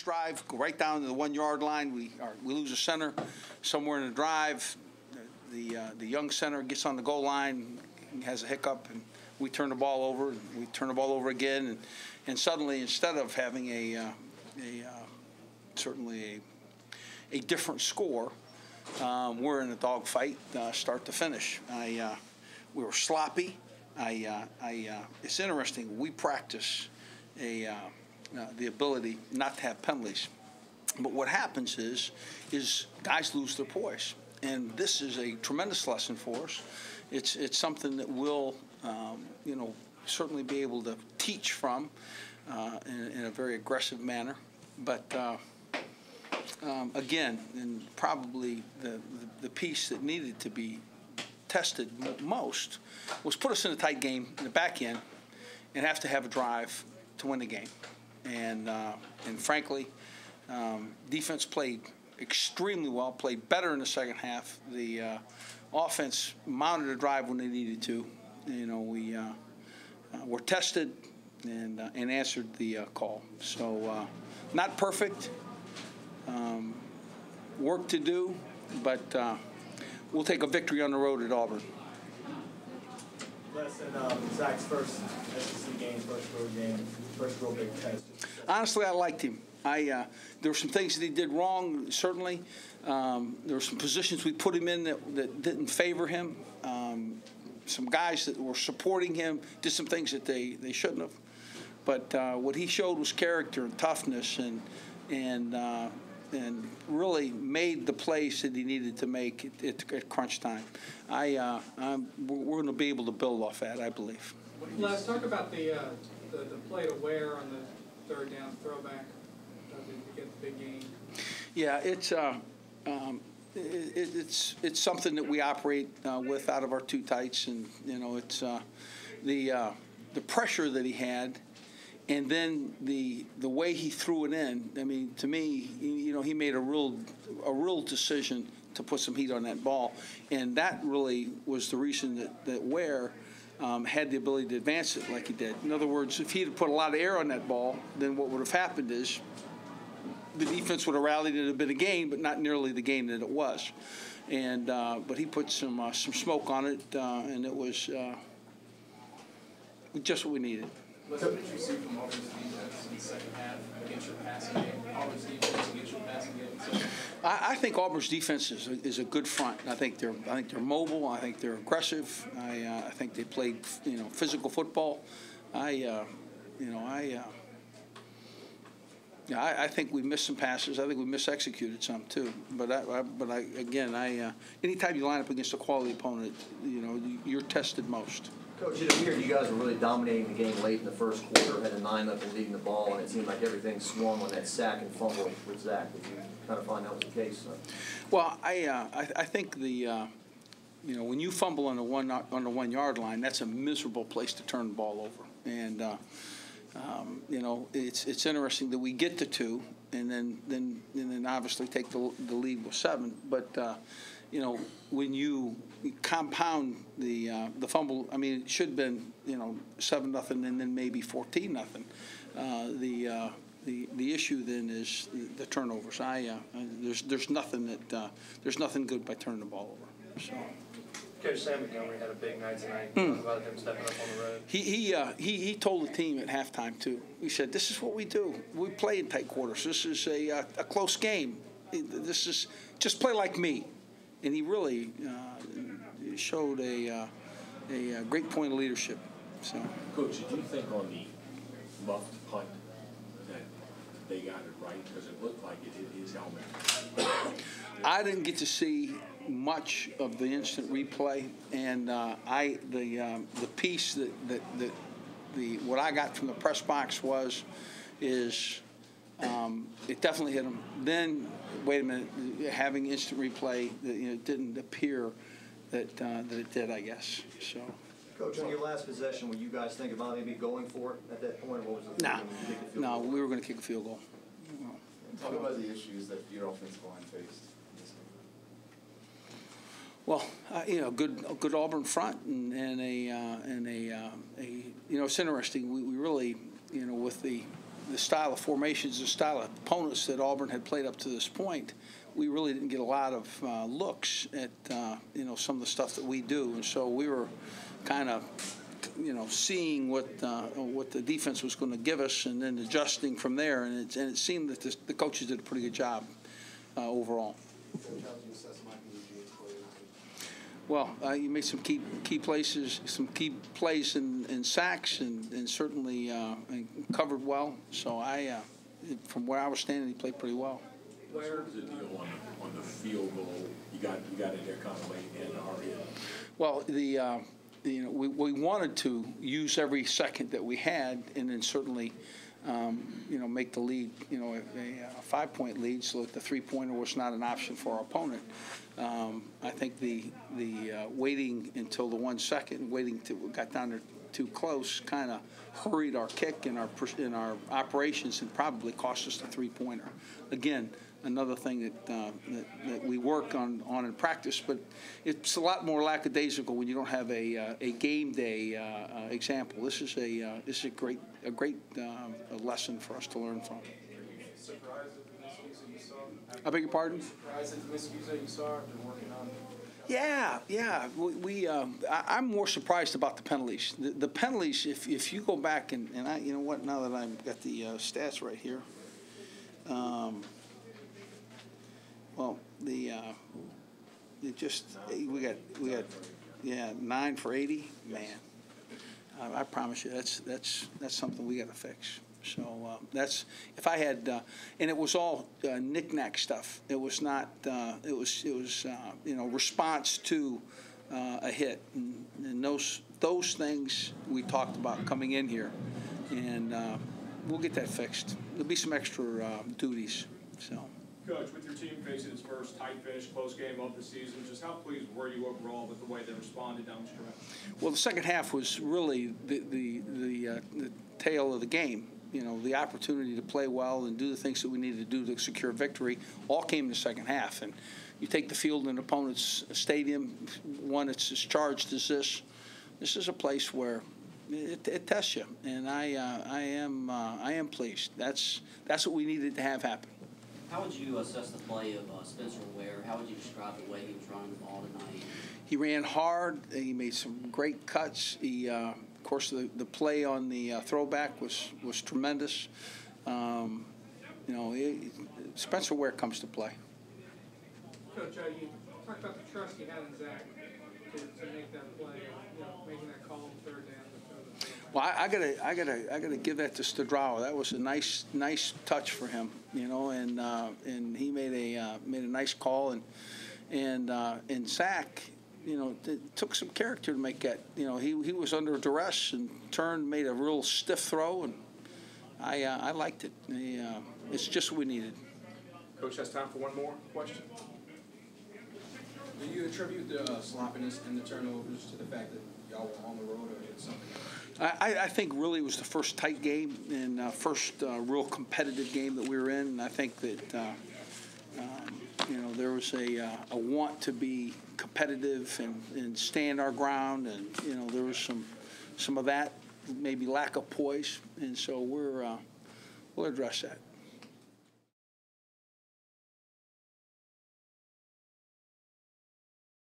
Drive, go right down to the 1 yard line. We lose a center somewhere in the drive. The young center gets on the goal line, has a hiccup, and we turn the ball over. And we turn the ball over again, and suddenly, instead of having certainly a different score, we're in a dogfight, start to finish. We were sloppy. It's interesting. We practice the ability not to have penalties, but what happens is guys lose their poise, and this is a tremendous lesson for us. It's something that we'll certainly be able to teach from in a very aggressive manner, but again, and probably the piece that needed to be tested most was put us in a tight game in the back end and have to have a drive to win the game. And frankly, defense played extremely well, played better in the second half. The offense mounted a drive when they needed to. We were tested and answered the call. So not perfect, work to do, but we'll take a victory on the road at Auburn. Less than Zach's first SEC game, first road game, first real big test. Honestly, I liked him. There were some things that he did wrong, certainly. There were some positions we put him in that didn't favor him. Some guys that were supporting him did some things that they shouldn't have. But what he showed was character and toughness and really made the plays that he needed to make at crunch time. We're going to be able to build off that, I believe. Let's talk about the play to Ware on the third down throwback to get the big gain. Yeah, it's something that we operate with out of our two tights, and it's the pressure that he had. And then the way he threw it in, I mean, to me, he made a real decision to put some heat on that ball, and that really was the reason that Ware had the ability to advance it like he did. In other words, if he had put a lot of air on that ball, then what would have happened is the defense would have rallied and it had been a gain, but not nearly the gain that it was. And but he put some smoke on it, and it was just what we needed. What did you see from Auburn's defense in the second half against your passing game? Auburn's defense against your passing game. I think Auburn's defense is a good front. I think they're mobile. I think they're aggressive. I think they played physical football. I think we missed some passes. I think we misexecuted some too. But anytime you line up against a quality opponent, you're tested most. Coach, it appeared you guys were really dominating the game late in the first quarter, had a 9-0 lead in the ball, and it seemed like everything swung on that sack and fumble with Zach. Did you kind of find that was the case? Well, I think when you fumble on the 1 yard line, that's a miserable place to turn the ball over. And it's interesting that we get to 2, and then obviously take the lead with 7. But when you compound the fumble, I mean, it should have been 7-0 and then maybe 14-0. The issue then is the turnovers. There's nothing good by turning the ball over. So. Coach Sam Montgomery had a big night tonight. About him stepping up on the road. He told the team at halftime too. He said, "This is what we do. We play in tight quarters. This is a close game. This is just play like me." And he really showed a great point of leadership. So, Coach, did you think on the muffed punt that they got it right? Because it looked like it hit his helmet. I didn't get to see much of the instant replay, and the piece that what I got from the press box is it definitely hit him. Then wait a minute, having instant replay, it didn't appear that it did, I guess. So. Coach, on your last possession, were you guys thinking about maybe going for it at that point? What was the thinking when you kicked the field goal? No, we were going to kick a field goal. Talk about the issues that your offensive line faced. Well, good Auburn front, and it's interesting. We really, with the style of formations, the style of opponents that Auburn had played up to this point, we really didn't get a lot of looks at some of the stuff that we do, and so we were kind of seeing what the defense was going to give us, and then adjusting from there. And it seemed that the coaches did a pretty good job overall. Well, you made some key plays in sacks, and certainly and covered well. So from where I was standing, he played pretty well. What was the deal on the field goal? You got in there kind of late and already. Well, we wanted to use every second that we had, and then certainly, make the lead, a 5-point lead, so that the 3-pointer was not an option for our opponent. I think the waiting until the 1 second, waiting till we got down there too close, kind of hurried our kick and our operations, and probably cost us the 3-pointer. Again, another thing that we work on in practice, but it's a lot more lackadaisical when you don't have a game day example. This is a great lesson for us to learn from. Surprised at the miscues that you saw? I beg your pardon? Surprised at the miscues that you saw after working on? Yeah. I'm more surprised about the penalties. The penalties, if you go back and you know what? Now that I've got the stats right here. Well, we got 9 for 80. Man, I promise you that's something we got to fix. So that's if I had, and it was all knick-knack stuff. It was not. It was response to a hit, and those things we talked about coming in here, and we'll get that fixed. There'll be some extra duties. So. Coach, with your team facing its first tight finish, close game of the season, just how pleased were you overall with the way they responded down the stretch? Well, the second half was really the tail of the game. The opportunity to play well and do the things that we needed to do to secure victory all came in the second half. And you take the field in an opponent's stadium, one that's as charged as this. This is a place where it tests you, and I am pleased. That's what we needed to have happen. How would you assess the play of Spencer Ware? How would you describe the way he was running the ball tonight? He ran hard. He made some great cuts. He, of course, the play on the throwback was tremendous. Spencer Ware comes to play. Coach, you talked about the trust you had in Zach to make that play, making that call on third down. Well, I gotta give that to Stadrawa. That was a nice touch for him, and he made a nice call, and Zach, it took some character to make that. He was under duress and turned, made a real stiff throw, and I liked it. It's just what we needed. Coach has time for one more question. Do you attribute the sloppiness and the turnovers to the fact that y'all were on the road, or did something else? I think really it was the first tight game and first real competitive game that we were in. And I think that there was a want to be competitive and stand our ground, and there was some of that, maybe lack of poise, and so we'll address that.